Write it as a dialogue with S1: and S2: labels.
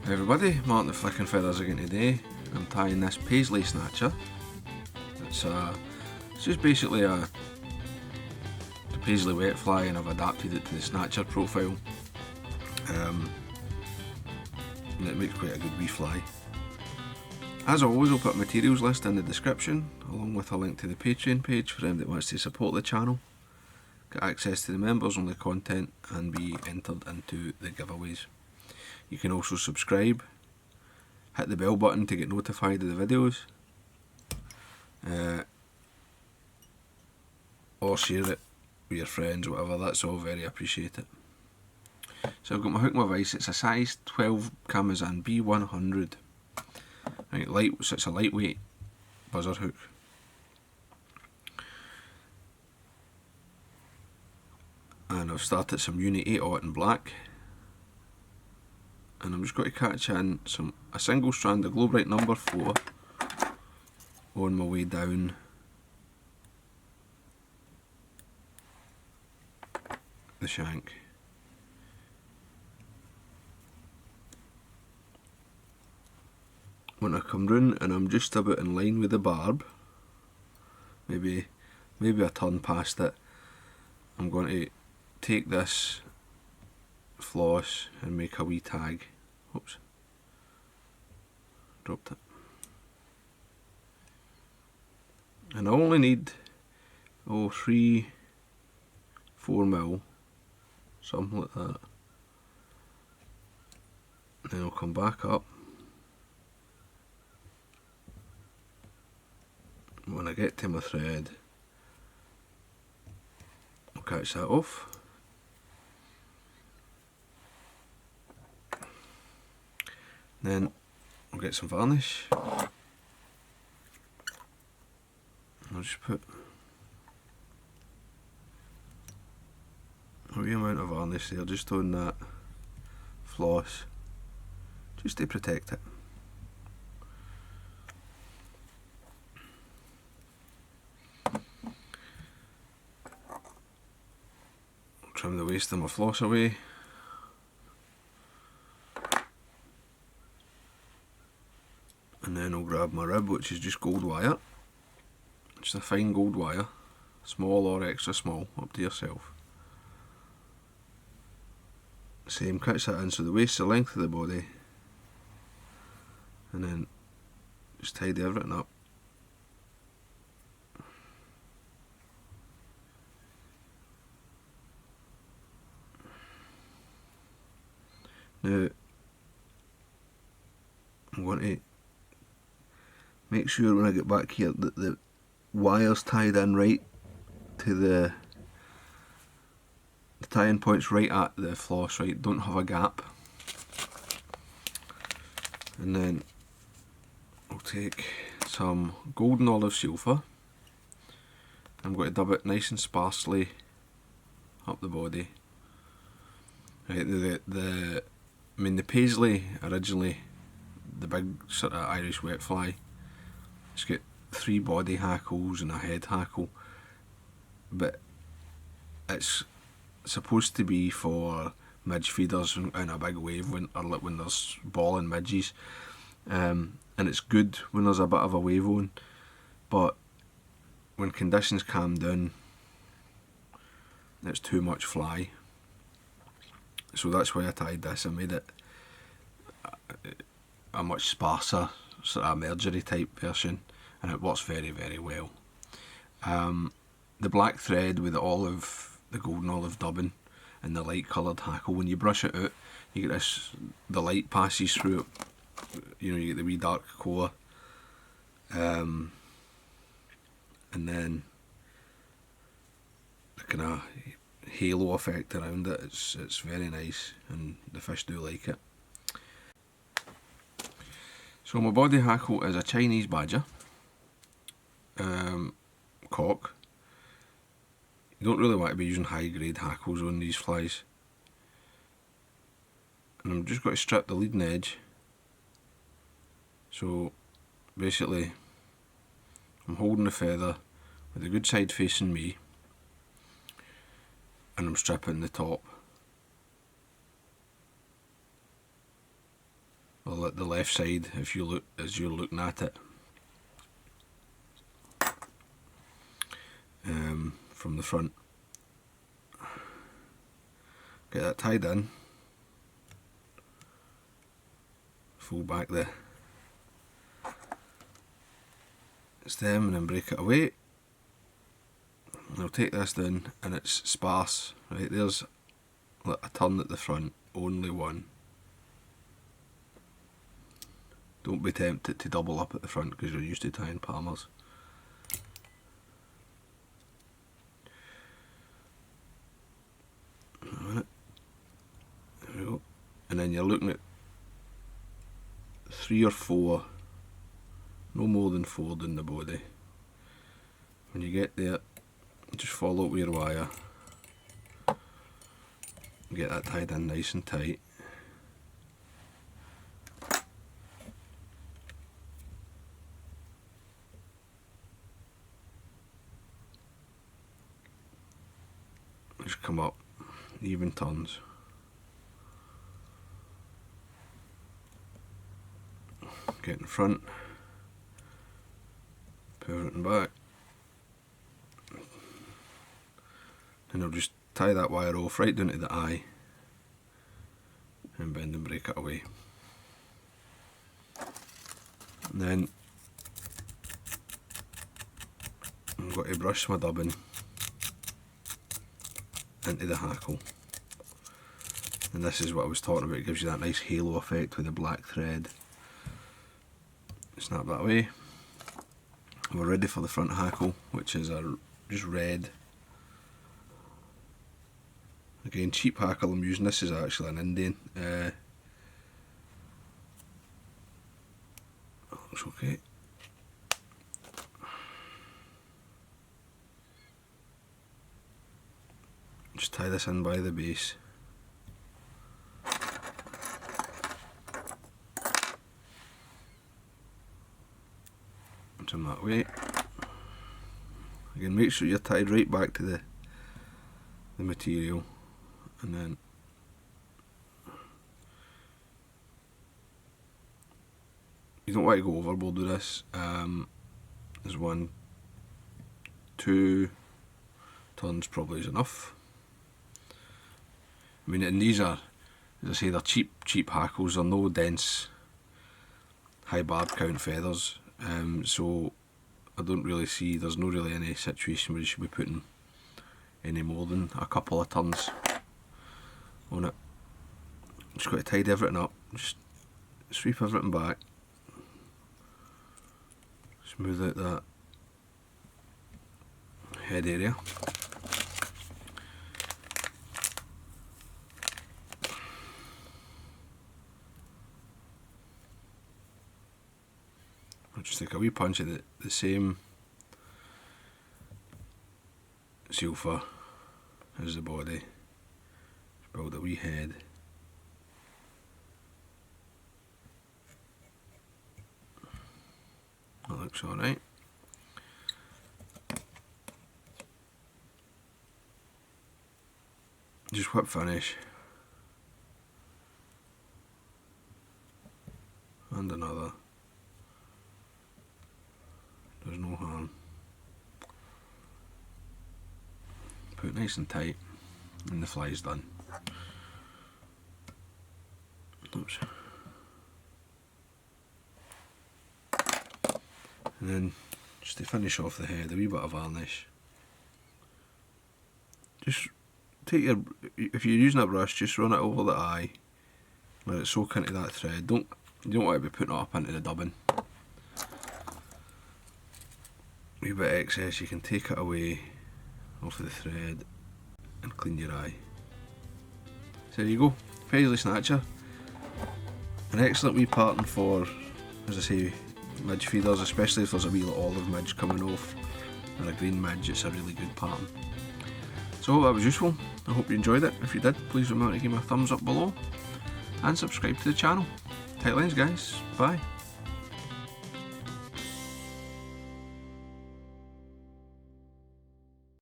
S1: Hey everybody, Martyn the Flicking Feathers again today. I'm tying this Paisley Snatcher. It's just basically a Paisley wet fly, and I've adapted it to the Snatcher profile. And it makes quite a good wee fly. As always, I'll put a materials list in the description, along with a link to the Patreon page for anyone that wants to support the channel, get access to the members only content, and be entered into the giveaways. You can also subscribe, hit the bell button to get notified of the videos, or share it with your friends, whatever. That's all very appreciated. So I've got my hook and my vise. It's a size 12 Kamasan B100. Right, so it's a lightweight buzzer hook. And I've started some Uni 8/0 in black. And I'm just going to catch in a single strand of Globrite number 4 on my way down the shank. When I come round and I'm just about in line with the barb, maybe a turn past it, I'm going to take this floss and make a wee tag. Oops, dropped it. And I only need 3-4 mil, something like that. Then I'll come back up. When I get to my thread, I'll catch that off. Then I'll get some varnish. I'll just put a wee amount of varnish there, just on that floss, just to protect it. I'll trim the waste of my floss away. And then I'll grab my rib, which is just gold wire. Just a fine gold wire, small or extra small, up to yourself. Same, catch that in, so the waist's the length of the body. And then just tidy everything up. Now, I'm going to make sure when I get back here that the wire's tied in right to the tie-in point's right at the floss, right? Don't have a gap. And then I'll take some golden olive silver. I'm going to dub it nice and sparsely up the body. Right, the Paisley originally, the big sort of Irish wet fly, it's got 3 body hackles and a head hackle, but it's supposed to be for midge feeders in a big wave when there's balling midges, and it's good when there's a bit of a wave on, but when conditions calm down, it's too much fly. So that's why I tied this. I made it a much sparser, sort of mergery type version, and it works very, very well. The black thread with the golden olive dubbing and the light coloured hackle, when you brush it out, you get the light passes through it, you get the wee dark colour, and then the kind of halo effect around it. It's very nice, and the fish do like it. So my body hackle is a Chinese badger cock. You don't really want to be using high grade hackles on these flies. And I'm just going to strip the leading edge. So basically I'm holding the feather with the good side facing me, and I'm stripping the top. left side if you look as you're looking at it from the front. Get that tied in, fold back the stem and then break it away. I'll take this down and it's sparse, right, there's a turn at the front, only one. Don't be tempted to double up at the front because you're used to tying palmers. There we go. And then you're looking at 3 or 4, no more than 4 down the body. When you get there, just follow it with your wire. Get that tied in nice and tight. Just come up, even turns. Get in front, pivot and back. And I'll just tie that wire off right down to the eye and bend and break it away. And then I'm going to brush my dubbing into the hackle. And this is what I was talking about, it gives you that nice halo effect with the black thread. Snap that away. We're ready for the front hackle, which is just red. Again, cheap hackle I'm using. This is actually an Indian. Looks okay. Just tie this in by the base. Turn that way. Again, make sure you're tied right back to the material, and then you don't want to go overboard with this. There's 1, 2 turns probably is enough. I mean, and these are, as I say, they're cheap hackles. They're no dense, high barb count feathers. So I don't really see, there's no really any situation where you should be putting any more than a couple of turns on it. Just got to tidy everything up, just sweep everything back, smooth out that head area. I'll just take a wee punch of the same silver as the body, just build a wee head. That looks alright. Just whip finish. And another. There's no harm. Put it nice and tight and the fly's done. Oops. And then just to finish off the head, a wee bit of varnish. Just take your, if you're using a brush, just run it over the eye, let it soak into that thread. You don't want to be putting it up into the dubbing. Wee bit of excess, you can take it away off the thread and clean your eye. So there you go, Paisley Snatcher. An excellent wee pattern for, as I say, midge feeders, especially if there's a wee little olive midge coming off or a green midge. It's a really good pattern. So I hope that was useful. I hope you enjoyed it. If you did, please remember to give me a thumbs up below and subscribe to the channel. Tight lines, guys. Bye.